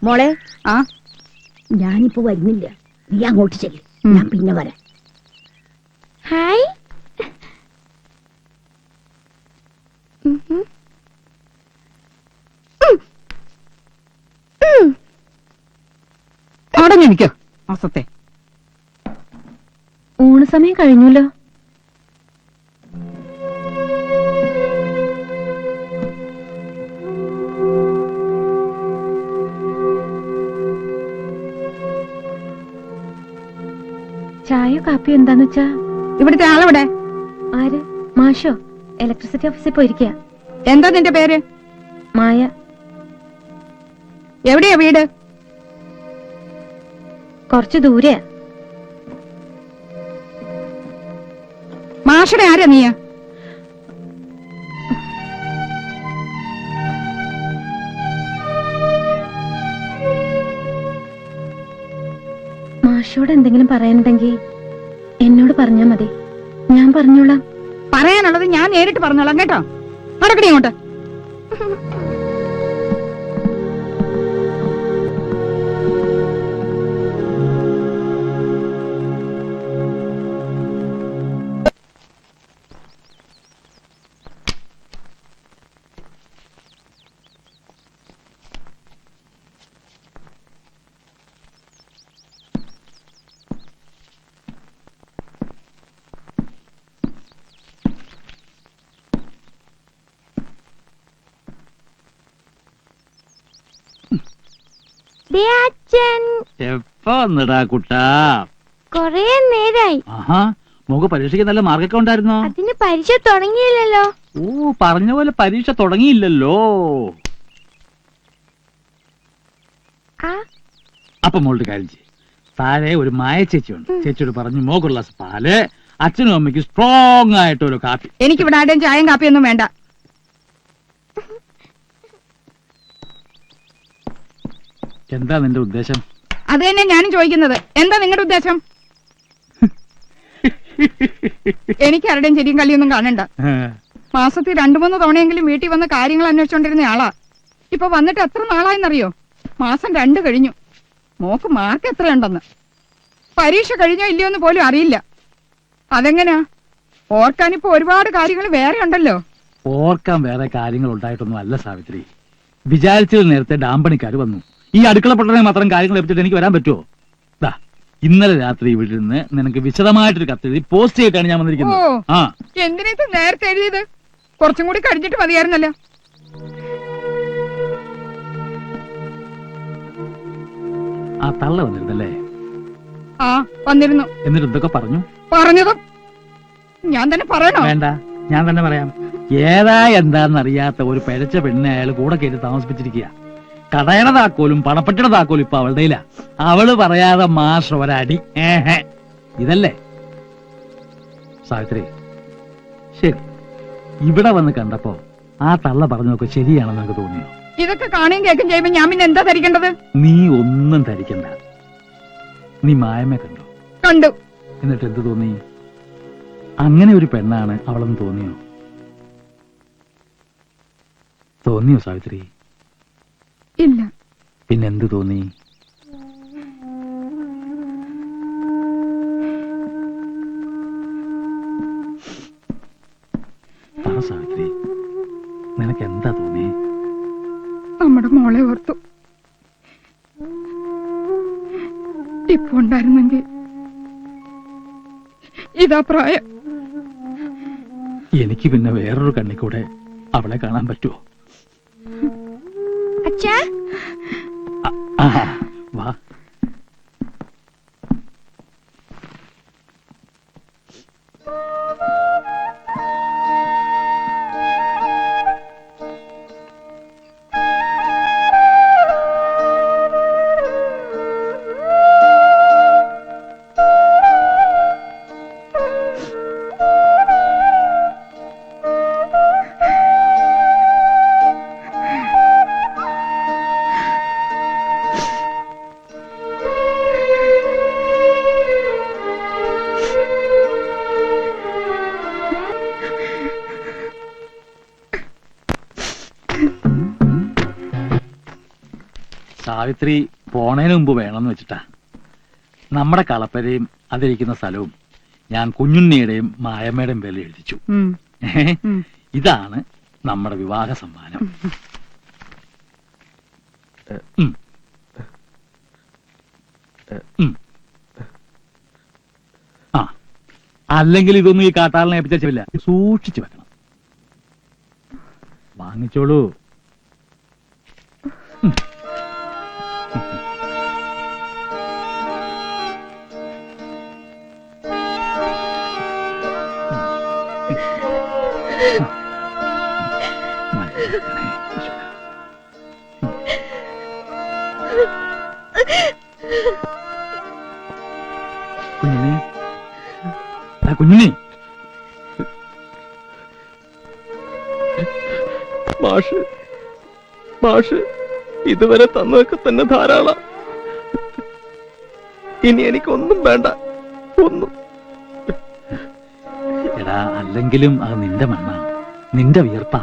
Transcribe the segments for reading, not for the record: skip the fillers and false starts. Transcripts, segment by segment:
മോളെ, ആ ഞാനിപ്പോ വരുന്നില്ല, നീ അങ്ങോട്ട് ചെല്ല്, ഞാൻ പിന്നെ വരാം. ഹായ്. അടങ്ങി നിൽക്കോ മാസത്തെ. ഊണ് സമയം കഴിഞ്ഞല്ലോ. ചായ കാപ്പി എന്താന്ന് വെച്ചാ? ഇവിടുത്തെ ആളെവിടെ? ആര്? മാഷോ? ഇലക്ട്രിസിറ്റി ഓഫീസിൽ പോയിരിക്കുക. എന്താ നിന്റെ പേര്? മായ. എവിടെയാ വീട്? കുറച്ചു ദൂരെയാ. മാഷയുടെ ആരാ നീ? മാഷോട് എന്തെങ്കിലും പറയാനുണ്ടെങ്കിൽ എന്നോട് പറഞ്ഞാ മതി, ഞാൻ പറഞ്ഞോളാം. പറയാനുള്ളത് ഞാൻ നേരിട്ട് പറഞ്ഞോളാം കേട്ടോ. നടക്കണേ ഇങ്ങോട്ട്. എപ്പോ വന്നടാ കുട്ടാ? കൊറേ നേരായി. ആഹാ, മോക്ക് പരീക്ഷയ്ക്ക് നല്ല മാർക്കൊക്കെ ഉണ്ടായിരുന്നോ? അതിന് പരീക്ഷ തുടങ്ങിയില്ലല്ലോ. ഓ, പറഞ്ഞ പോലെ പരീക്ഷ തുടങ്ങിയില്ലല്ലോ. അപ്പൊ മോളുടെ കാര്യം ചെയ്യും, താഴെ ഒരു മായ ചേച്ചിയുണ്ട്. ചേച്ചിയോട് പറഞ്ഞു മോക്കുള്ള പാല്, അച്ഛനും അമ്മയ്ക്ക് സ്ട്രോങ് ആയിട്ട് ഒരു കാപ്പി. എനിക്കിവിടെ ആരുടെയും ചായയും കാപ്പിയൊന്നും വേണ്ട. എന്താ നിന്റെ ഉദ്ദേശം? അത് തന്നെ ഞാനും ചോദിക്കുന്നത്. എന്താ നിങ്ങളുടെ ഉദ്ദേശം? എനിക്ക് ആരുടെയും ചെരിയും കല്ലിയൊന്നും കാണണ്ട. മാസത്തിൽ 2-3 തവണയെങ്കിലും വീട്ടിൽ വന്ന് കാര്യങ്ങൾ അന്വേഷിച്ചോണ്ടിരുന്ന ആളാ. ഇപ്പൊ വന്നിട്ട് എത്ര നാളായെന്നറിയോ? മാസം 2 കഴിഞ്ഞു. മോക്ക് മാർക്ക് എത്രയുണ്ടെന്ന്, പരീക്ഷ കഴിഞ്ഞോ ഇല്ലയോന്ന് പോലും അറിയില്ല. അതെങ്ങനെയാ? ഓർക്കാനിപ്പോ ഒരുപാട് കാര്യങ്ങൾ വേറെ ഉണ്ടല്ലോ. ഓർക്കാൻ വേറെ കാര്യങ്ങൾ ഉണ്ടായിട്ടൊന്നും അല്ല സാവിത്രി. വിചാരിച്ചത് നേരത്തെ ഡാമ്പണിക്കാർ വന്നു. ഈ അടുക്കള പൊട്ടനെ മാത്രം കാര്യങ്ങൾ ലഭിച്ചിട്ട് എനിക്ക് വരാൻ പറ്റുമോ? ദാ, ഇന്നലെ രാത്രി ഇവിടെ നിന്ന് നിനക്ക് വിശദമായിട്ടൊരു കത്തെഴുതി പോസ്റ്റ് ചെയ്തിട്ടാണ് ഞാൻ വന്നിരിക്കുന്നത്. ആ, എന്തിനാ ഇത് നേരത്തെ എഴുതിയത്? കുറച്ചും കൂടി കഴിഞ്ഞിട്ട് മതിയായിരുന്നല്ലോ. ആ തള്ള വന്നിരുന്നല്ലേ? ആ, വന്നിരുന്നു. എന്നിട്ട് എന്തൊക്കെ പറഞ്ഞു? പറഞ്ഞതും ഞാൻ തന്നെ പറയണോ? വേണ്ട, ഞാൻ തന്നെ പറയാം. ഏതാ എന്താന്നറിയാത്ത ഒരു പിഴച്ച പെണ്ണിനെ അയാൾ കൂടെ കയറ്റി താമസിപ്പിച്ചിരിക്കുക. കടയുടെ താക്കോലും പണപ്പെട്ടിയുടെ താക്കോലും ഇപ്പൊ അവളുടെ ഇല്ല. അവള് പറയാതെ മാഷ് ഒരടി. ഇതല്ലേ സാവിത്രി? ശരി, ഇവിടെ വന്ന് കണ്ടപ്പോ ആ തള്ള പറഞ്ഞതൊക്കെ ശരിയാണെന്ന് എനിക്ക് തോന്നിയോ? ഇതൊക്കെ കാണുകയും കേൾക്കും ചെയ്യുമ്പോ ഞാൻ പിന്നെ എന്താ ധരിക്കേണ്ടത്? നീ ഒന്നും ധരിക്കണ്ട. നീ മായമെ കണ്ടോ? കണ്ടു. എന്നിട്ട് എന്ത് തോന്നി? അങ്ങനെ ഒരു പെണ്ണാണ് അവളെന്ന് തോന്നിയോ? തോന്നിയോ സാവിത്രി? ഇല്ല. പിന്നെന്ത് തോന്നി? പറ സാവിത്രി, നിനക്ക് എന്താ തോന്നി? നമ്മുടെ മോളെ ഓർത്തു. ഇപ്പൊ ഉണ്ടായിരുന്നെങ്കിൽ ഇതാ പ്രായം. എനിക്ക് പിന്നെ വേറൊരു കണ്ണിക്കൂടെ അവളെ കാണാൻ പറ്റുമോ? അച്ഛാ, വാ. സാവിത്രി പോണേന് മുമ്പ് വേണമെന്ന് വെച്ചിട്ടാ. നമ്മുടെ കളപ്പരയും അതിരിക്കുന്ന സ്ഥലവും ഞാൻ കുഞ്ഞുണ്ണിയുടെയും മായമ്മയുടെയും പേരിൽ എഴുതിച്ചു. ഇതാണ് നമ്മുടെ വിവാഹ സമ്മാനം. ആ, അല്ലെങ്കിൽ ഇതൊന്നും ഈ കാട്ടാളിനെ ഏൽപ്പിച്ച ചെവില്ല, സൂക്ഷിച്ചു വെക്കണം. വാങ്ങിച്ചോളൂ. കുഞ്ഞിനെ, കുഞ്ഞിനെ. മാഷ് ഇതുവരെ തന്നതൊക്കെ തന്നെ ധാരാളം. ഇനി എനിക്കൊന്നും വേണ്ട, ഒന്നും. എടാ, അല്ലെങ്കിലും അത് നിന്റെ മണ്ണാണ്, നിന്റെ വിയർപ്പാ.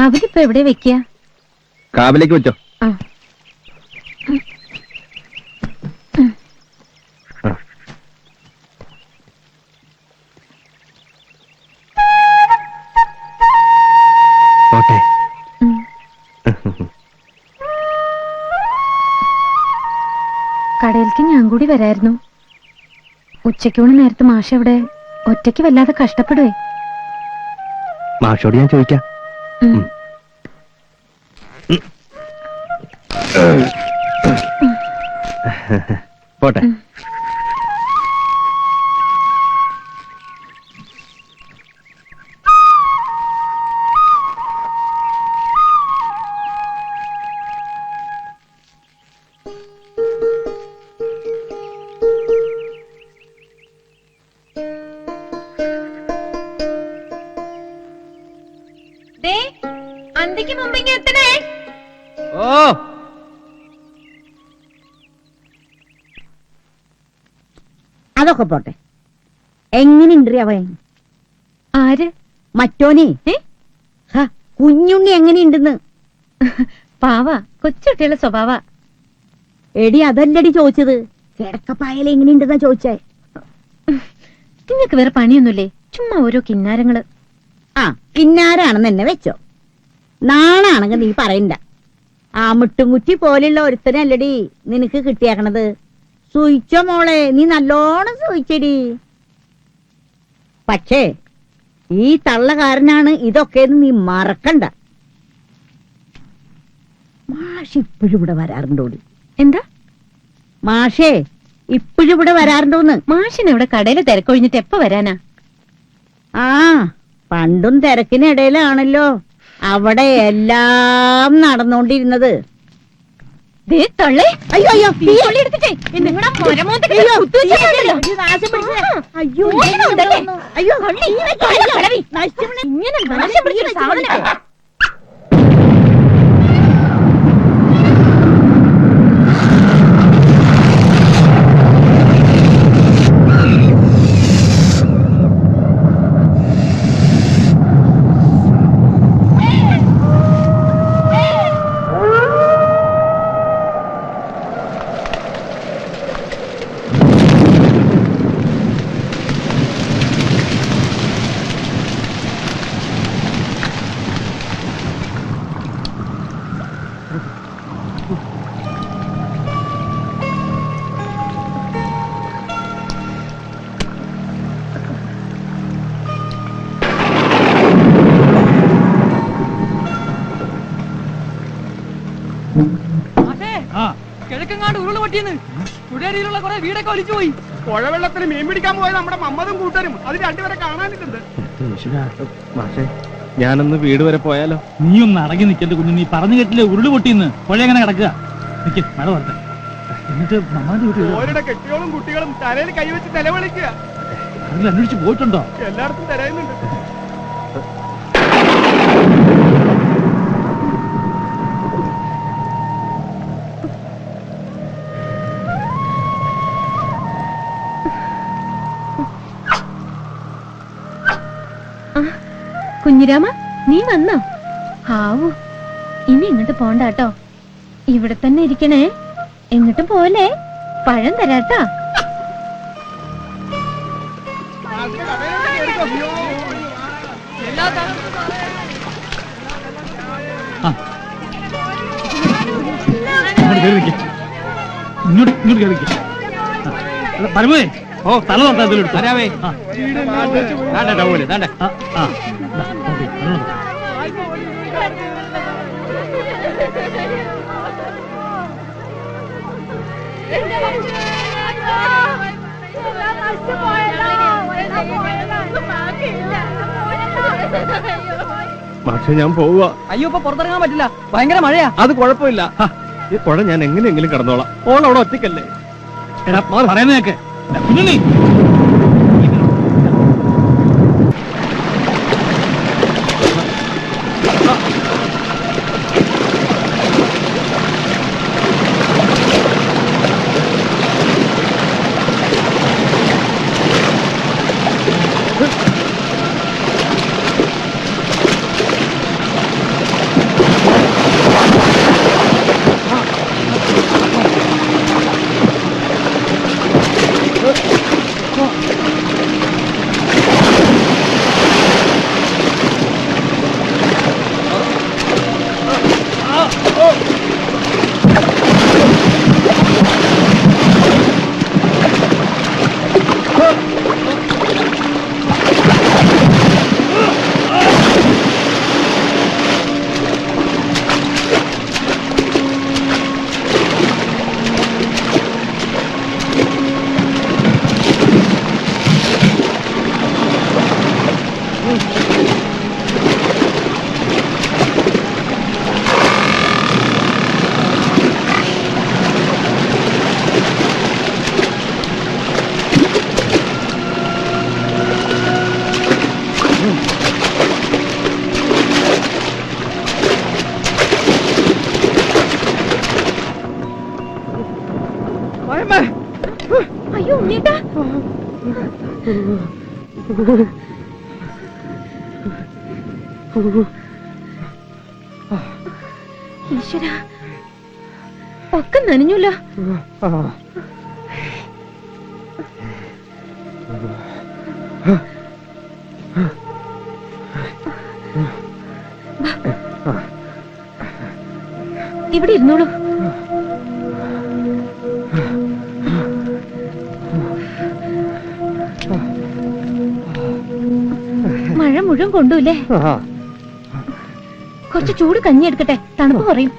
അവരിപ്പോ എവിടെ വെക്കുക? കാവിലേക്ക് വെച്ചോ. ഓട്ടെ. കടയിലേക്ക് ഞാൻ കൂടി വരായിരുന്നു. ഉച്ചയ്ക്കൂണ് നേരത്തെ മാഷ് എവിടെ? ഒറ്റയ്ക്ക് വല്ലാതെ കഷ്ടപ്പെടുവേ. മാഷോട് ഞാൻ ചോദിക്കാം. പോട്ടെ. അന്തിക്ക് മുമ്പ് ഇങ്ങ് എത്തണേ. ഓ, അതൊക്കെ പോട്ടെ. എങ്ങനെയുണ്ട് അവൻ? ആര്? മറ്റോനെ. കുഞ്ഞുണ്ണി എങ്ങനെയുണ്ടെന്ന്? പാവ, കൊച്ചുകുട്ടികളുടെ സ്വഭാവ. എടി അതല്ലടി ചോദിച്ചത്, കിടക്കപ്പായല എങ്ങനെയുണ്ടെന്നാ ചോദിച്ചേ. നിങ്ങൾക്ക് വേറെ പണിയൊന്നുമില്ലേ? ചുമ്മാ ഓരോ കിന്നാരങ്ങള്. ആ, കിന്നാരാണെന്ന് എന്നെ വെച്ചോ. നാണാണെങ്കിൽ നീ പറയണ്ട. ആ മുട്ടുംകുറ്റി പോലുള്ള ഒരുത്തനല്ലടി നിനക്ക് കിട്ടിയാക്കണത്. സൂയിച്ചോ മോളെ, നീ നല്ലോണം സൂയിച്ചടി. പക്ഷേ ഈ തള്ളകാരനാണ് ഇതൊക്കെയെന്ന് നീ മറക്കണ്ട. മാഷ് ഇപ്പോഴും ഇവിടെ വരാറുണ്ടോടി? എന്താ മാഷേ ഇപ്പോഴും ഇവിടെ വരാറുണ്ടോന്ന്? മാഷിന് ഇവിടെ കടയില് തിരക്കൊഴിഞ്ഞിട്ട് എപ്പ വരാനാ? ആ, പണ്ടും തിരക്കിനിടയിലാണല്ലോ അവിടെ എല്ലാം നടന്നോണ്ടിരുന്നത്. തള്ളേ, അയ്യോ അയ്യോ, കിഴക്കങ്ങാണ്ട് ഉരുള് പൊട്ടിയെന്ന് പുഴയിലുള്ള കുറെ വീടൊക്കെ ഒലിച്ചു പോയി. പുഴവെള്ളത്തിൽ മീൻ പിടിക്കാൻ പോയ നമ്മുടെ മമ്മതും കൂട്ടരും അത് രണ്ടുപേരെ കാണാനിട്ടുണ്ട്. മാഷേ ഞാനൊന്ന് വീട് വരെ പോയാലോ? നീ ഒന്ന് അടങ്ങി നിൽക്കേണ്ട കുഞ്ഞു. നീ പറഞ്ഞു കേട്ടില്ലേ ഉരുള് പൊട്ടിന്ന്? പുഴ എങ്ങനെ കിടക്കുക? നിക്ക് മഴ വരട്ടെ. എന്നിട്ട് നമ്മളുടെ വീട്ടിൽ ഓരുടെ കെട്ടികളും കുട്ടികളും തലയിൽ കൈവച്ച് നിലവിളിക്കുക. അതിൽ അന്വേഷിച്ച് പോയിട്ടുണ്ടോ? എല്ലായിടത്തും തിരയുന്നുണ്ട്. കുഞ്ഞിരാമ, നീ വന്നോ? ഹാവു, ഇനി ഇങ്ങോട്ട് പോണ്ട കേട്ടോ. ഇവിടെ തന്നെ ഇരിക്കണേ. എങ്ങോട്ടും പോലെ. പഴം തരാട്ടാ. ഇങ്ങോട്ട് കയറി നിൽക്ക്. പരമേ, ഓ തല തൊട്ടാ ആരാവേ? മാഷെ ഞാൻ പോവുക. അയ്യോ, ഇപ്പൊ പുറത്തിറങ്ങാൻ പറ്റില്ല, ഭയങ്കര മഴയാ. അത് കുഴപ്പമില്ല. ഈ പുഴ ഞാൻ എങ്ങനെയെങ്കിലും കടന്നോളാം. ഓളവിടെ ഒറ്റയ്ക്കല്ലേ? എടാ പറയുന്നതൊക്കെ കുഞ്ഞുണ്ണി. അയ്യോ ഉണ്ണീട്ടാ. ഈശ്വരാ, ഒക്കെ നനഞ്ഞൂല. ഇവിടെ ഇരുന്നോളൂ. മഴ മുഴുവൻ കൊണ്ടൂല്ലേ? കുറച്ച് ചൂട് കഞ്ഞി എടുക്കട്ടെ, തണുപ്പ് കുറയും.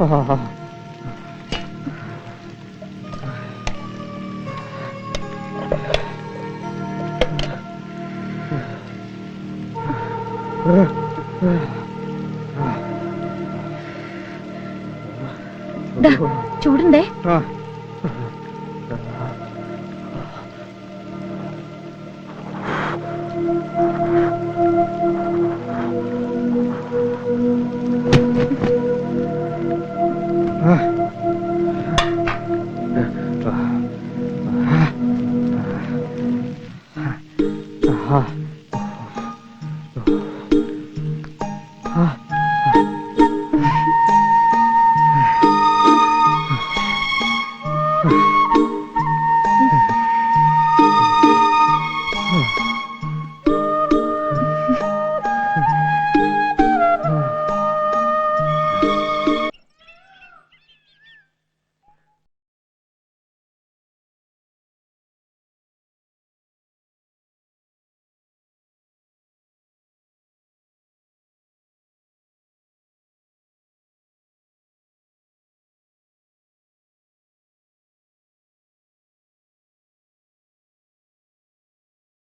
ചൂടുണ്ടേ?